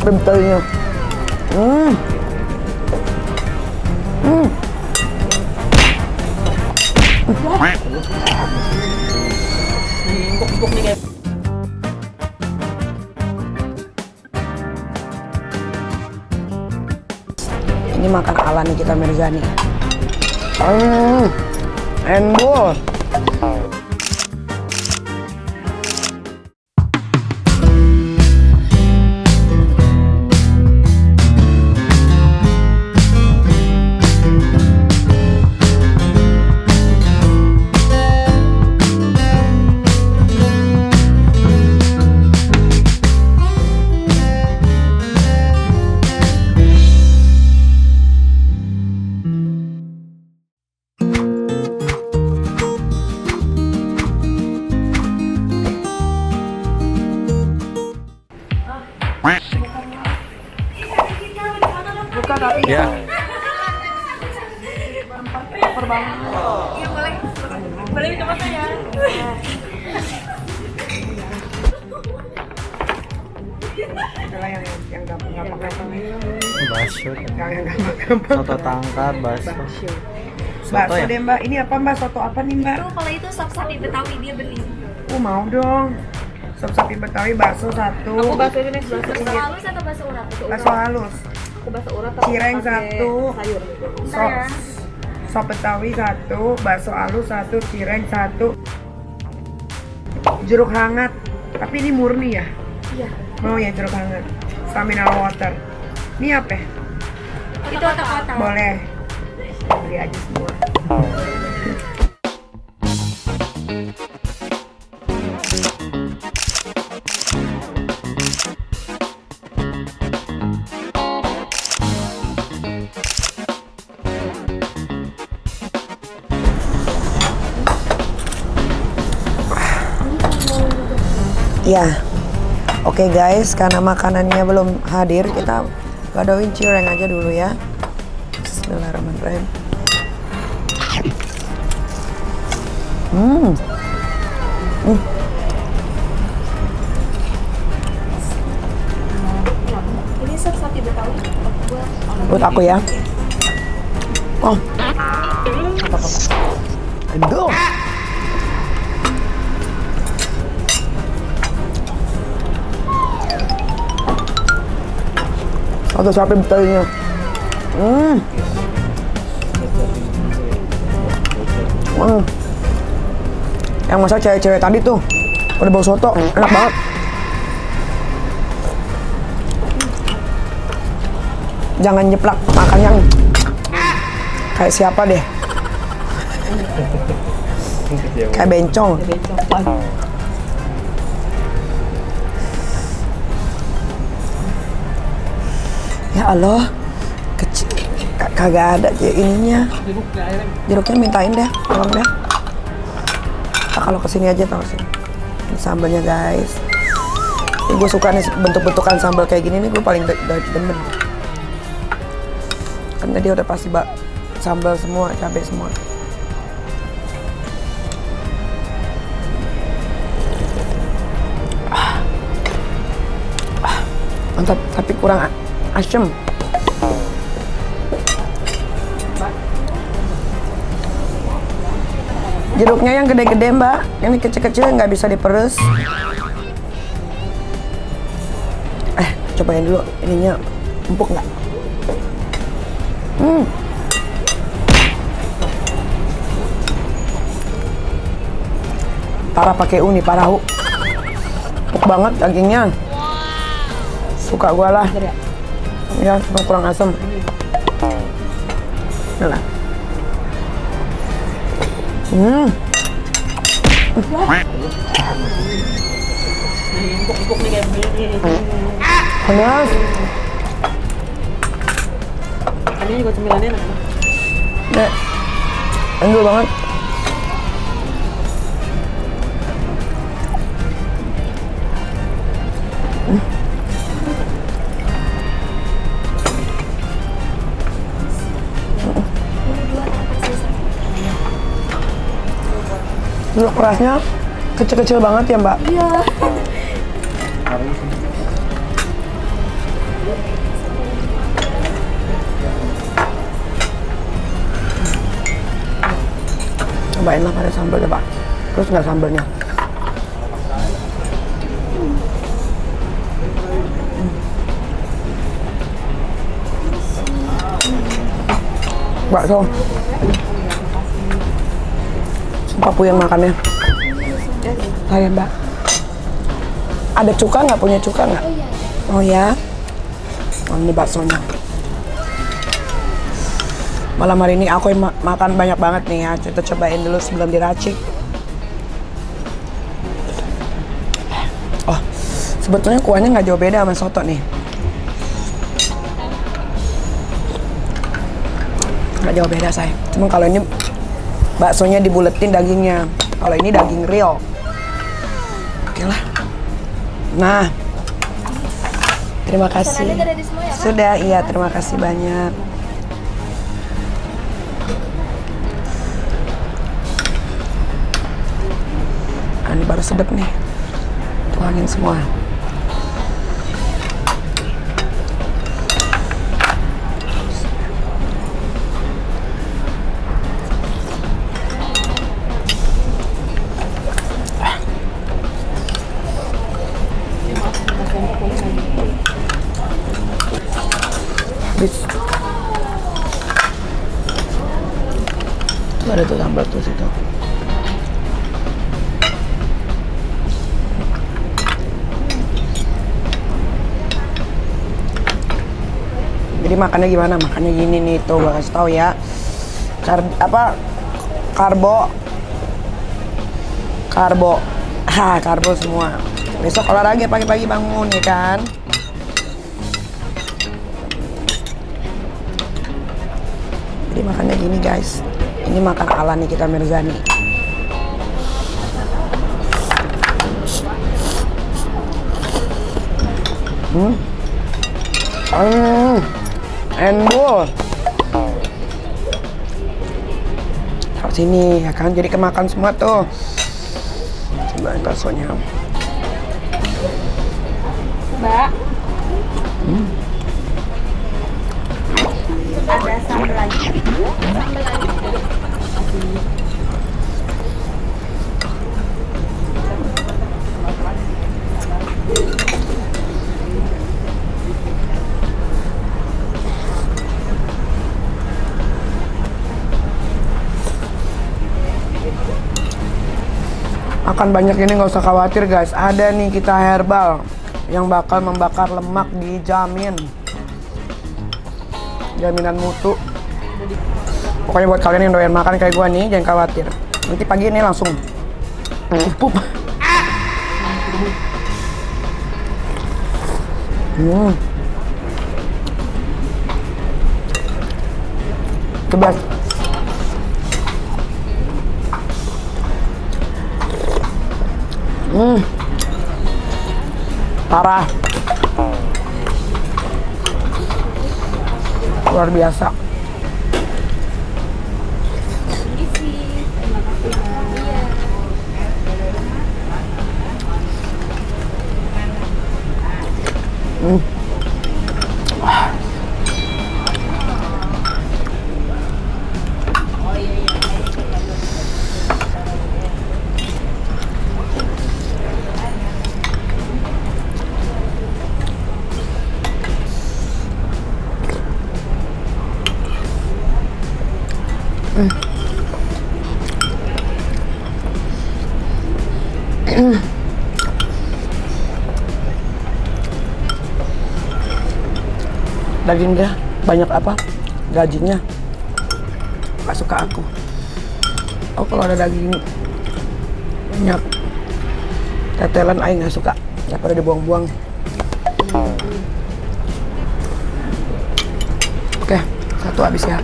Bentelnya. Empuk-empuk nih guys. Ini makan ala Nikita Mirzani. Endul. Buka tapi Ya. lapar banget. Iya boleh. Boleh minta makan ya. Adalah yang gampang-gampang. Bakso. Yang gampang-gampang. Soto tangkar, bakso. Soto Bakso ya? deh Mbak. Ini apa Mbak? Soto apa nih Mbak? Tuh kalau itu sop sapi Betawi dia beli. Mau dong. Sop sapi Betawi bakso satu. Aku bakso ini next bakso halus atau bakso urat? Bakso halus. Aku bakso urat. Cireng satu. Sayur. Sop Betawi satu. Bakso halus satu. Cireng satu. Jeruk hangat. Tapi ini murni ya? Iya. Mau ya jeruk hangat. Sama mineral water. Ini apa? Itu otak-otak. Boleh. Beli aja semua. Ya, oke guys, karena makanannya belum hadir, kita gadoin cireng aja dulu ya. Bismillahirrahmanirrahim. Ini sop sapi Betawi. Buat aku ya. Oh, aduh. Soto sapi Betawinya. Yang masak cewek-cewek tadi tuh udah bau soto, enak banget. Jangan nyeplak, makan yang kayak siapa deh. Kayak bencong. Ya Allah, kecil, kagak ada ininya. Jeruknya mintain deh, tolong deh. Nah, kalau kesini aja tau sih. Ini sambalnya guys. Ini gue suka nih bentuk-bentukan sambal kayak gini nih, gue paling demen. Kan tadi udah pasti sambal semua, cabai semua. Mantap, tapi kurang asem. Jeruknya yang gede-gede Mbak, ini kecil-kecil nggak bisa diperes. Cobain dulu, ininya empuk nggak? Parah pakai uni, parah hu. Empuk banget dagingnya. Suka gua lah. Ya, cuma kurang asam. Nah. Empuk-empuk nih kayak begini. Panas. Ini juga cemilannya enak. Nek, endul banget. Dulu kerasnya kecil-kecil banget ya Mbak. Iya. Cobain lah pada sambal deh, Pak. Terus nggak sambalnya? Bakso. Sumpah puyeng makannya. Saya, Mbak. Ada cuka nggak? Punya cuka nggak? Oh ya. Oh, ini baksonya. Malam hari ini aku makan banyak banget nih ya. Kita cobain dulu sebelum diracik. Oh, sebetulnya kuahnya nggak jauh beda sama soto nih. Nggak jauh beda, say. Cuma kalau ini baksonya dibuletin dagingnya. Kalau ini daging real. Oke lah. Nah, terima kasih. Sudah, iya, terima kasih banyak. Nah, ini baru sedap nih. Tuangin semua. Habis. Tuh ada tuh sambal tuh situ. Jadi makannya gimana? Makannya gini nih, tuh gue kasih tau ya. Karbo semua. Besok olahraga pagi-pagi bangun ya kan. Jadi makannya gini guys. Ini makan ala Nikita Mirzani. Endul. Taruh sini ya kan, jadi kemakan semua tuh. Cobain baksonya. Mbak. Ada sambal lagi. Sambal lagi. Makan banyak ini nggak usah khawatir guys. Ada nih kita herbal yang bakal membakar lemak, dijamin. Jaminan mutu. Pokoknya buat kalian yang doyan makan kayak gua nih, jangan khawatir. Nanti pagi ini langsung pup. Kebas. Parah. Luar biasa. Dagingnya banyak apa? Gajinya gak suka aku. Oh, kalau ada daging banyak tetelan aing gak suka. Gak pada dibuang-buang. Oke, satu habis ya.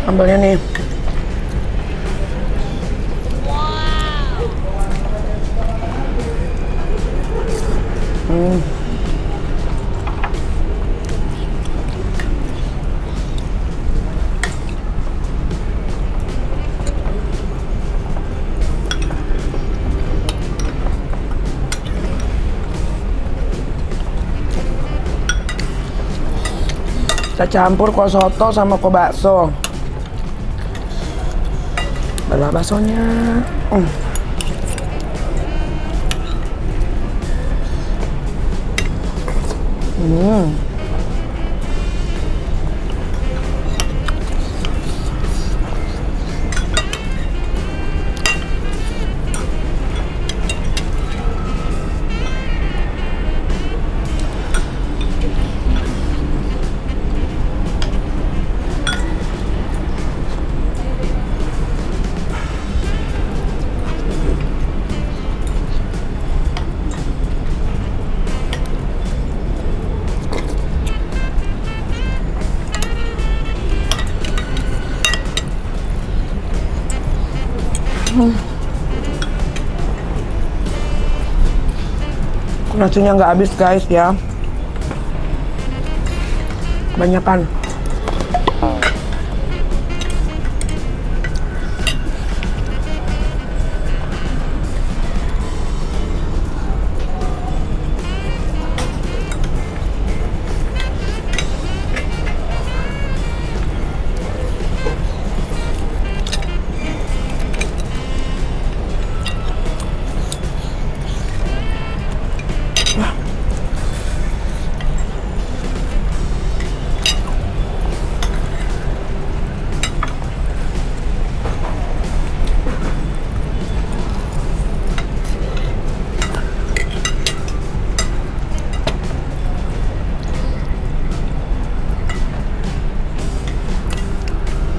Sambalnya nih. Kita campur kuah soto sama kuah bakso. Belah baksonya. Nasinya nggak habis guys ya, kebanyakan.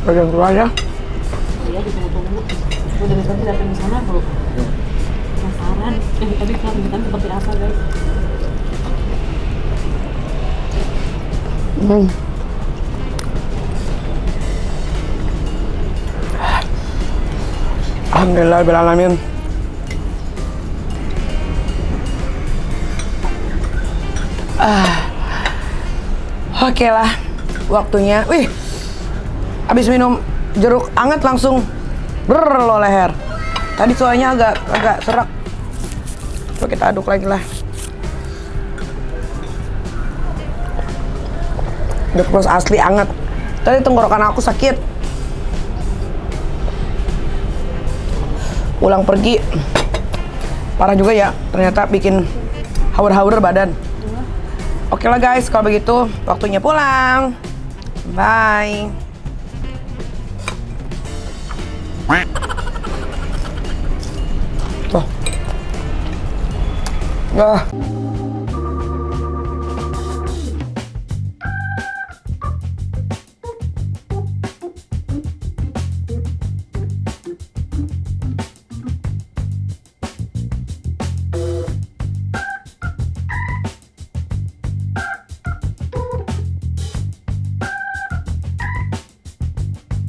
Bagian keluar ya. Iya, ditunggu-tunggu. Udah dari tadi datang ke sana bro. Penasaran. Tadi kelanjutan seperti apa guys? Alhamdulillahirrahmanirrahim. Oke lah, waktunya. Wih, abis minum jeruk anget langsung lo leher. Tadi soalnya agak serak. Coba kita aduk lagi lah. Udah terus asli anget. Tadi tenggorokan aku sakit. Pulang pergi parah juga ya, ternyata bikin haur-haur badan. Oke lah guys, kalau begitu waktunya pulang. Bye. Tuh.